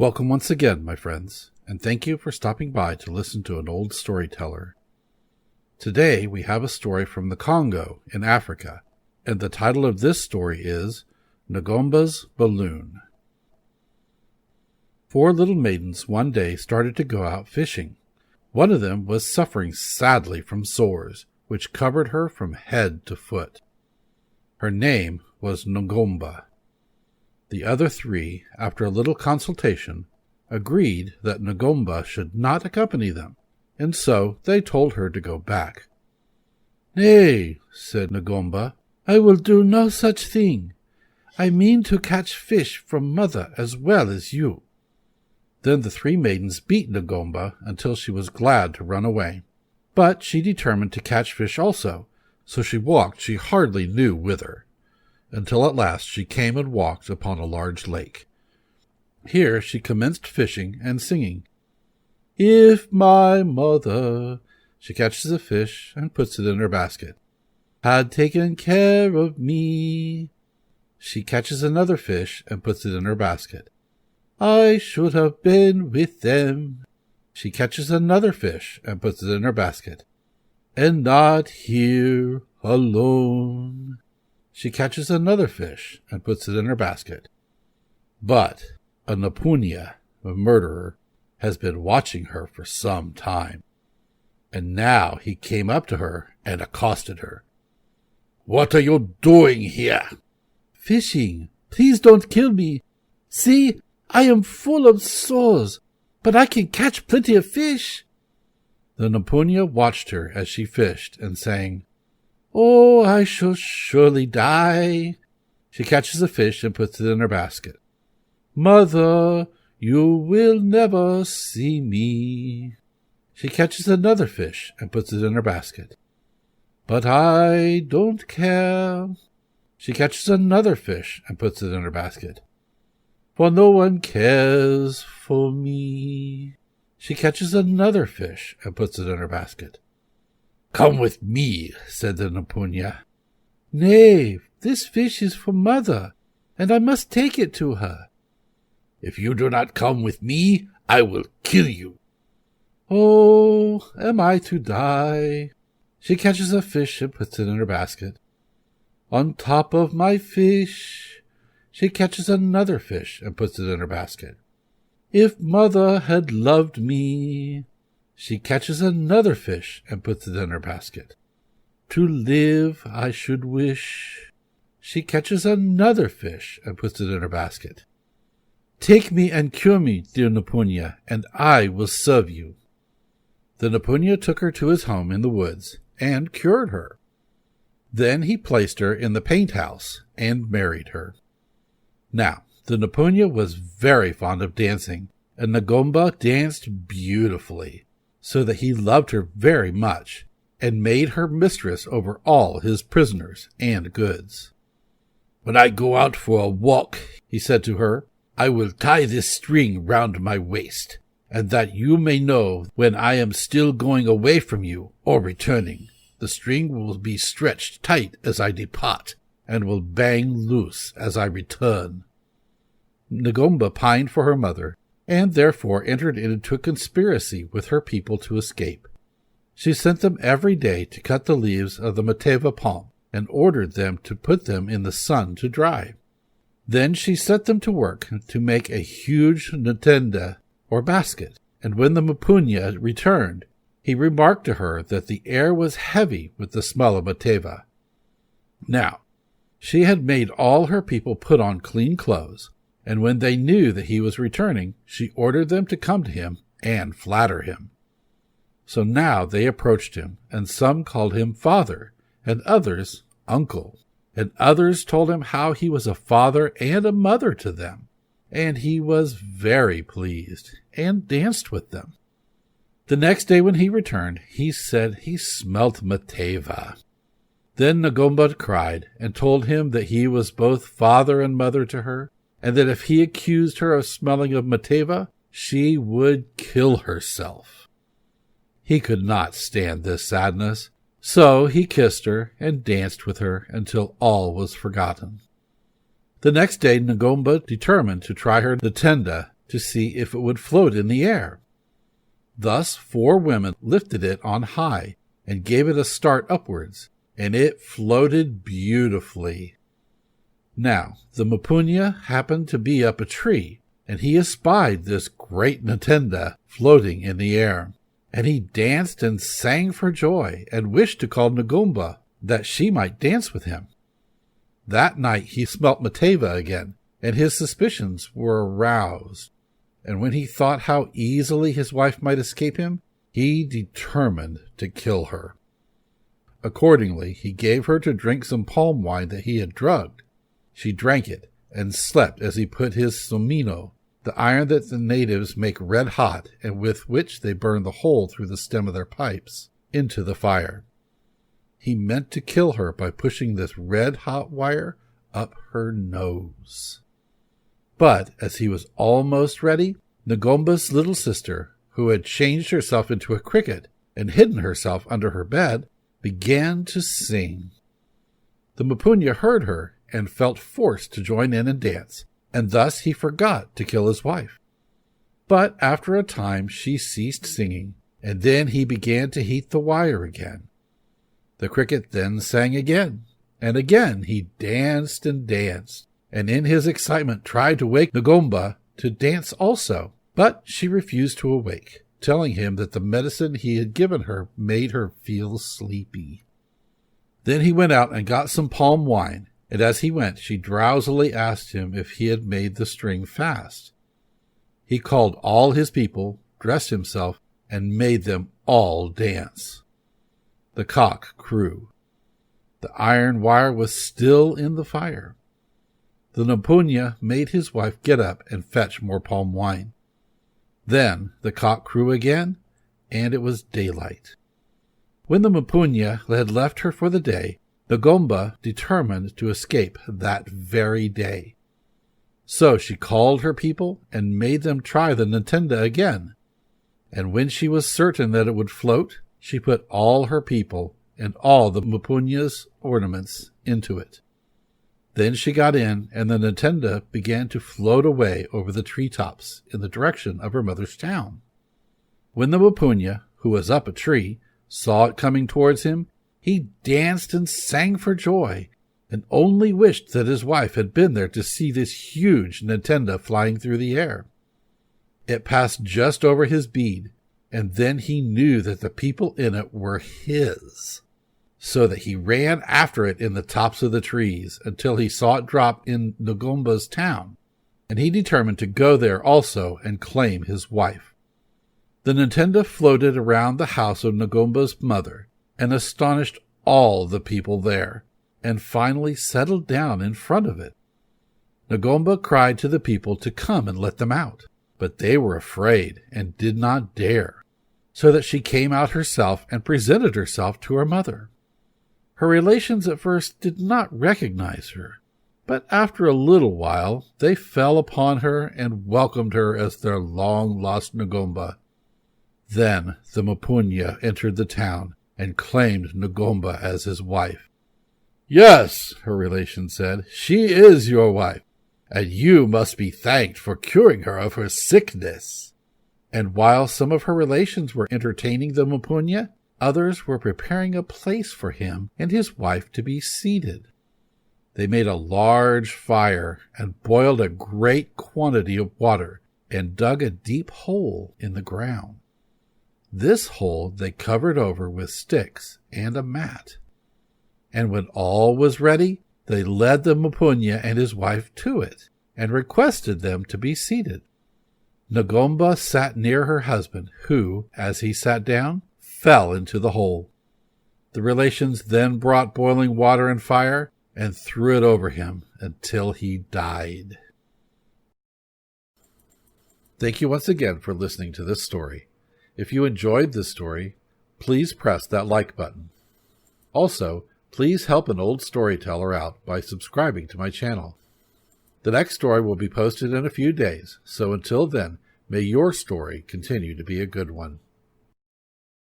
Welcome once again, my friends, and thank you for stopping by to listen to an old storyteller. Today we have a story from the Congo in Africa, and the title of this story is Ngomba's Balloon. 4 little maidens one day started to go out fishing. One of them was suffering sadly from sores, which covered her from head to foot. Her name was Ngomba. The other 3, after a little consultation, agreed that Ngomba should not accompany them, and so they told her to go back. "Nay," said Ngomba, "I will do no such thing. I mean to catch fish from mother as well as you." Then the 3 maidens beat Ngomba until she was glad to run away. But she determined to catch fish also, so she walked she hardly knew whither, until at last she came and walked upon a large lake. Here she commenced fishing and singing. "If my mother," she catches a fish and puts it in her basket, "had taken care of me," she catches another fish and puts it in her basket, "I should have been with them." She catches another fish and puts it in her basket, "and not here alone." She catches another fish and puts it in her basket. But a Napunya, a murderer, has been watching her for some time, and now he came up to her and accosted her. "What are you doing here?" "Fishing. Please don't kill me. See, I am full of sores, but I can catch plenty of fish." The Napunya watched her as she fished and sang, "Oh, I shall surely die." She catches a fish and puts it in her basket. "Mother, you will never see me." She catches another fish and puts it in her basket. "But I don't care." She catches another fish and puts it in her basket. "For no one cares for me." She catches another fish and puts it in her basket. "Come with me," said the Napunya. "Nay, this fish is for mother, and I must take it to her." "If you do not come with me, I will kill you." "Oh, am I to die?" She catches a fish and puts it in her basket. "On top of my fish," she catches another fish and puts it in her basket. "If mother had loved me," she catches another fish and puts it in her basket. "To live I should wish." She catches another fish and puts it in her basket. "Take me and cure me, dear Napunya, and I will serve you." The Napunya took her to his home in the woods and cured her. Then he placed her in the paint house and married her. Now, the Napunya was very fond of dancing, and Ngomba danced beautifully, so that he loved her very much, and made her mistress over all his prisoners and goods. "When I go out for a walk," he said to her, "I will tie this string round my waist, and that you may know when I am still going away from you or returning. The string will be stretched tight as I depart, and will bang loose as I return." Ngomba pined for her mother, and therefore entered into a conspiracy with her people to escape. She sent them every day to cut the leaves of the mateva palm, and ordered them to put them in the sun to dry. Then she set them to work to make a huge ntenda, or basket, and when the Napunya returned, he remarked to her that the air was heavy with the smell of mateva. Now, she had made all her people put on clean clothes, and when they knew that he was returning, she ordered them to come to him and flatter him. So now they approached him, and some called him father, and others uncle, and others told him how he was a father and a mother to them, and he was very pleased, and danced with them. The next day when he returned, he said he smelt mateva. Then Ngomba cried, and told him that he was both father and mother to her, and that if he accused her of smelling of mateva, she would kill herself. He could not stand this sadness, so he kissed her and danced with her until all was forgotten. The next day Ngomba determined to try her ntenda to see if it would float in the air. Thus 4 women lifted it on high and gave it a start upwards, and it floated beautifully. Now the Mapunya happened to be up a tree, and he espied this great Ntenda floating in the air. And he danced and sang for joy, and wished to call Ngomba, that she might dance with him. That night he smelt Mateva again, and his suspicions were aroused. And when he thought how easily his wife might escape him, he determined to kill her. Accordingly, he gave her to drink some palm wine that he had drugged. She drank it, and slept as he put his somino, the iron that the natives make red hot and with which they burn the hole through the stem of their pipes, into the fire. He meant to kill her by pushing this red-hot wire up her nose. But as he was almost ready, Ngomba's little sister, who had changed herself into a cricket and hidden herself under her bed, began to sing. The Mapunya heard her and felt forced to join in and dance, and thus he forgot to kill his wife. But after a time she ceased singing, and then he began to heat the wire again. The cricket then sang again, and again he danced, and in his excitement tried to wake Ngomba to dance also, but she refused to awake, telling him that the medicine he had given her made her feel sleepy. Then he went out and got some palm wine, and as he went she drowsily asked him if he had made the string fast. He called all his people, dressed himself, and made them all dance. The cock crew. The iron wire was still in the fire. The Mapunya made his wife get up and fetch more palm wine. Then the cock crew again, and it was daylight. When the Mapunya had left her for the day, the Ngomba determined to escape that very day. So she called her people and made them try the Ntenda again. And when she was certain that it would float, she put all her people and all the Mapunya's ornaments into it. Then she got in, and the Ntenda began to float away over the treetops in the direction of her mother's town. When the Mapunya, who was up a tree, saw it coming towards him, he danced and sang for joy, and only wished that his wife had been there to see this huge Ntenda flying through the air. It passed just over his bead, and then he knew that the people in it were his, so that he ran after it in the tops of the trees until he saw it drop in Ngomba's town, and he determined to go there also and claim his wife. The Ntenda floated around the house of Ngomba's mother and astonished all the people there, and finally settled down in front of it. Ngomba cried to the people to come and let them out, but they were afraid and did not dare, so that she came out herself and presented herself to her mother. Her relations at first did not recognize her, but after a little while they fell upon her and welcomed her as their long-lost Ngomba. Then the Mapunya entered the town and claimed Ngomba as his wife. "Yes," her relations said, "she is your wife, and you must be thanked for curing her of her sickness." And while some of her relations were entertaining the Mapunya, others were preparing a place for him and his wife to be seated. They made a large fire and boiled a great quantity of water and dug a deep hole in the ground. This hole they covered over with sticks and a mat. And when all was ready, they led the Mapunya and his wife to it and requested them to be seated. Ngomba sat near her husband, who, as he sat down, fell into the hole. The relations then brought boiling water and fire and threw it over him until he died. Thank you once again for listening to this story. If you enjoyed this story, please press that like button. Also, please help an old storyteller out by subscribing to my channel. The next story will be posted in a few days, so until then, may your story continue to be a good one.